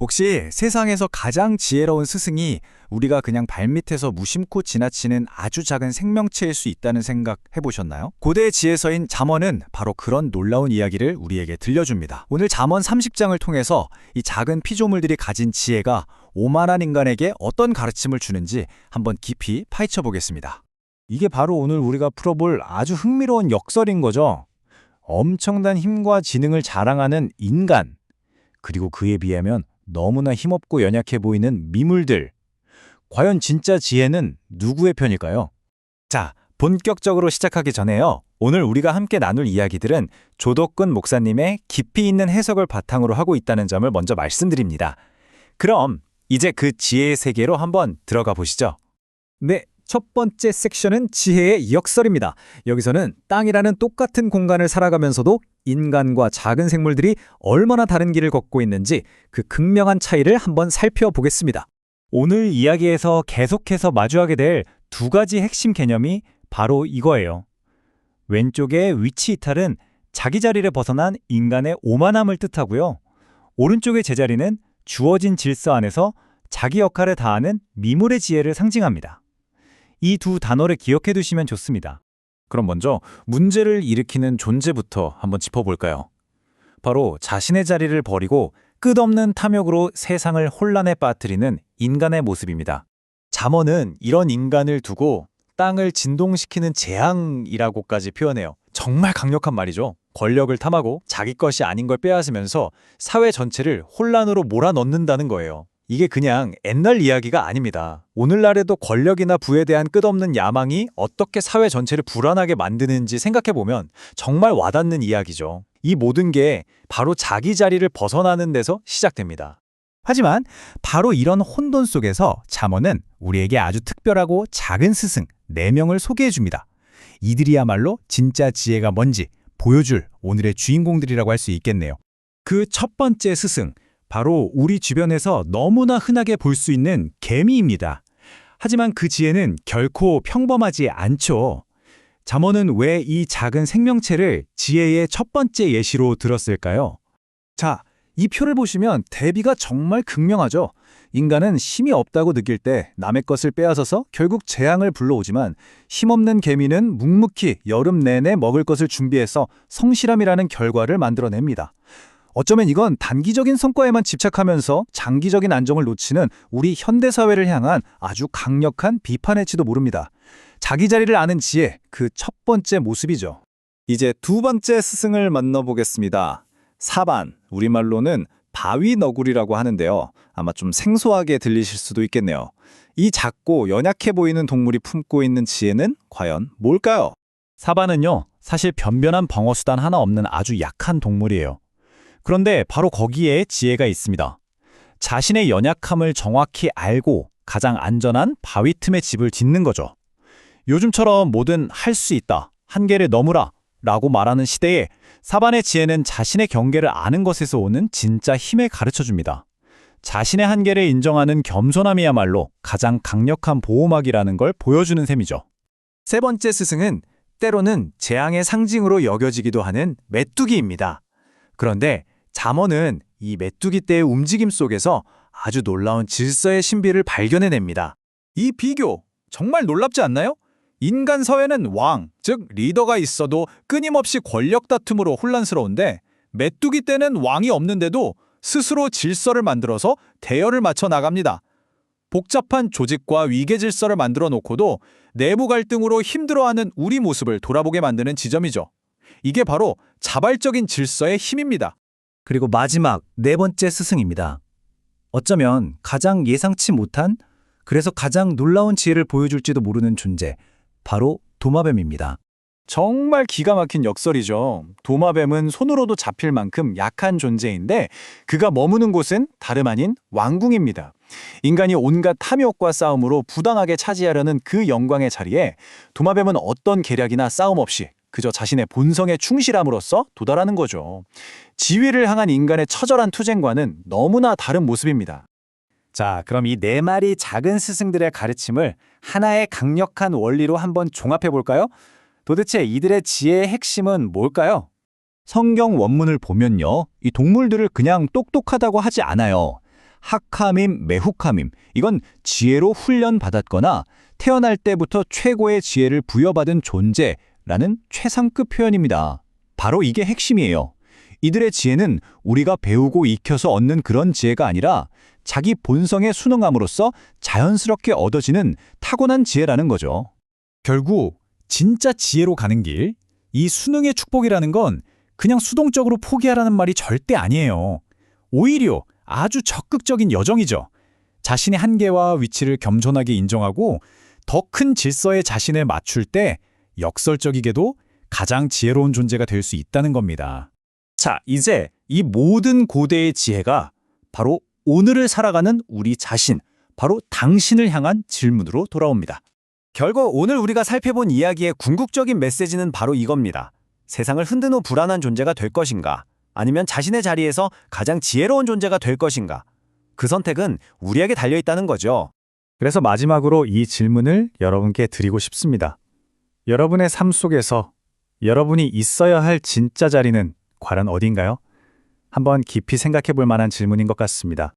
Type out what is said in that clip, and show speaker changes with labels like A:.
A: 혹시 세상에서 가장 지혜로운 스승이 우리가 그냥 발밑에서 무심코 지나치는 아주 작은 생명체일 수 있다는 생각 해보셨나요? 고대 지혜서인 잠언은 바로 그런 놀라운 이야기를 우리에게 들려줍니다. 오늘 잠언 30장을 통해서 이 작은 피조물들이 가진 지혜가 오만한 인간에게 어떤 가르침을 주는지 한번 깊이 파헤쳐 보겠습니다.
B: 이게 바로 오늘 우리가 풀어볼 아주 흥미로운 역설인 거죠. 엄청난 힘과 지능을 자랑하는 인간, 그리고 그에 비하면 너무나 힘없고 연약해 보이는 미물들. 과연 진짜 지혜는 누구의 편일까요? 자, 본격적으로 시작하기 전에요. 오늘 우리가 함께 나눌 이야기들은 조덕근 목사님의 깊이 있는 해석을 바탕으로 하고 있다는 점을 먼저 말씀드립니다. 그럼 이제 그 지혜의 세계로 한번 들어가 보시죠.
C: 네, 첫 번째 섹션은 지혜의 역설입니다. 여기서는 땅이라는 똑같은 공간을 살아가면서도 인간과 작은 생물들이 얼마나 다른 길을 걷고 있는지 그 극명한 차이를 한번 살펴보겠습니다.
B: 오늘 이야기에서 계속해서 마주하게 될 두 가지 핵심 개념이 바로 이거예요. 왼쪽의 위치 이탈은 자기 자리를 벗어난 인간의 오만함을 뜻하고요. 오른쪽의 제자리는 주어진 질서 안에서 자기 역할을 다하는 미물의 지혜를 상징합니다. 이 두 단어를 기억해 두시면 좋습니다. 그럼 먼저 문제를 일으키는 존재부터 한번 짚어볼까요? 바로 자신의 자리를 버리고 끝없는 탐욕으로 세상을 혼란에 빠뜨리는 인간의 모습입니다. 잠언은 이런 인간을 두고 땅을 진동시키는 재앙이라고까지 표현해요. 정말 강력한 말이죠. 권력을 탐하고 자기 것이 아닌 걸 빼앗으면서 사회 전체를 혼란으로 몰아넣는다는 거예요. 이게 그냥 옛날 이야기가 아닙니다. 오늘날에도 권력이나 부에 대한 끝없는 야망이 어떻게 사회 전체를 불안하게 만드는지 생각해보면 정말 와닿는 이야기죠. 이 모든 게 바로 자기 자리를 벗어나는 데서 시작됩니다.
C: 하지만 바로 이런 혼돈 속에서 잠언은 우리에게 아주 특별하고 작은 스승 4명을 소개해 줍니다. 이들이야말로 진짜 지혜가 뭔지 보여줄 오늘의 주인공들이라고 할 수 있겠네요. 그 첫 번째 스승, 바로 우리 주변에서 너무나 흔하게 볼 수 있는 개미입니다. 하지만 그 지혜는 결코 평범하지 않죠. 잠언은 왜 이 작은 생명체를 지혜의 첫 번째 예시로 들었을까요? 자, 이 표를 보시면 대비가 정말 극명하죠. 인간은 힘이 없다고 느낄 때 남의 것을 빼앗아서 결국 재앙을 불러오지만 힘없는 개미는 묵묵히 여름 내내 먹을 것을 준비해서 성실함이라는 결과를 만들어냅니다. 어쩌면 이건 단기적인 성과에만 집착하면서 장기적인 안정을 놓치는 우리 현대사회를 향한 아주 강력한 비판일지도 모릅니다. 자기 자리를 아는 지혜, 그 첫 번째 모습이죠.
B: 이제 두 번째 스승을 만나보겠습니다. 사반, 우리말로는 바위너구리라고 하는데요. 아마 좀 생소하게 들리실 수도 있겠네요. 이 작고 연약해 보이는 동물이 품고 있는 지혜는 과연 뭘까요? 사반은요, 사실 변변한 방어수단 하나 없는 아주 약한 동물이에요. 그런데 바로 거기에 지혜가 있습니다. 자신의 연약함을 정확히 알고 가장 안전한 바위 틈에 집을 짓는 거죠. 요즘처럼 뭐든 할 수 있다, 한계를 넘으라 라고 말하는 시대에 사반의 지혜는 자신의 경계를 아는 것에서 오는 진짜 힘을 가르쳐줍니다. 자신의 한계를 인정하는 겸손함이야말로 가장 강력한 보호막이라는 걸 보여주는 셈이죠.
C: 세 번째 스승은 때로는 재앙의 상징으로 여겨지기도 하는 메뚜기입니다. 그런데 잠언은 이 메뚜기 떼의 움직임 속에서 아주 놀라운 질서의 신비를 발견해냅니다. 이 비교 정말 놀랍지 않나요? 인간 사회는 왕, 즉 리더가 있어도 끊임없이 권력 다툼으로 혼란스러운데 메뚜기 떼는 왕이 없는데도 스스로 질서를 만들어서 대열을 맞춰 나갑니다. 복잡한 조직과 위계 질서를 만들어 놓고도 내부 갈등으로 힘들어하는 우리 모습을 돌아보게 만드는 지점이죠. 이게 바로 자발적인 질서의 힘입니다. 그리고 마지막 네 번째 스승입니다. 어쩌면 가장 예상치 못한, 그래서 가장 놀라운 지혜를 보여줄지도 모르는 존재, 바로 도마뱀입니다. 정말 기가 막힌 역설이죠. 도마뱀은 손으로도 잡힐 만큼 약한 존재인데 그가 머무는 곳은 다름 아닌 왕궁입니다. 인간이 온갖 탐욕과 싸움으로 부당하게 차지하려는 그 영광의 자리에 도마뱀은 어떤 계략이나 싸움 없이 그저 자신의 본성에 충실함으로써 도달하는 거죠. 지위를 향한 인간의 처절한 투쟁과는 너무나 다른 모습입니다. 자, 그럼 이 4마리 작은 스승들의 가르침을 하나의 강력한 원리로 한번 종합해 볼까요? 도대체 이들의 지혜의 핵심은 뭘까요?
B: 성경 원문을 보면요, 이 동물들을 그냥 똑똑하다고 하지 않아요.
D: 학하밈, 매후카밈. 이건 지혜로 훈련받았거나 태어날 때부터 최고의 지혜를 부여받은 존재라는 최상급 표현입니다. 바로 이게 핵심이에요. 이들의 지혜는 우리가 배우고 익혀서 얻는 그런 지혜가 아니라 자기 본성에 순응함으로써 자연스럽게 얻어지는 타고난 지혜라는 거죠.
E: 결국 진짜 지혜로 가는 길, 이 수능의 축복이라는 건 그냥 수동적으로 포기하라는 말이 절대 아니에요. 오히려 아주 적극적인 여정이죠. 자신의 한계와 위치를 겸손하게 인정하고 더 큰 질서에 자신을 맞출 때 역설적이게도 가장 지혜로운 존재가 될 수 있다는 겁니다.
C: 자, 이제 이 모든 고대의 지혜가 바로 오늘을 살아가는 우리 자신, 바로 당신을 향한 질문으로 돌아옵니다. 결국 오늘 우리가 살펴본 이야기의 궁극적인 메시지는 바로 이겁니다. 세상을 흔드는 불안한 존재가 될 것인가? 아니면 자신의 자리에서 가장 지혜로운 존재가 될 것인가? 그 선택은 우리에게 달려있다는 거죠.
B: 그래서 마지막으로 이 질문을 여러분께 드리고 싶습니다. 여러분의 삶 속에서 여러분이 있어야 할 진짜 자리는 과연 어딘가요? 한번 깊이 생각해 볼 만한 질문인 것 같습니다.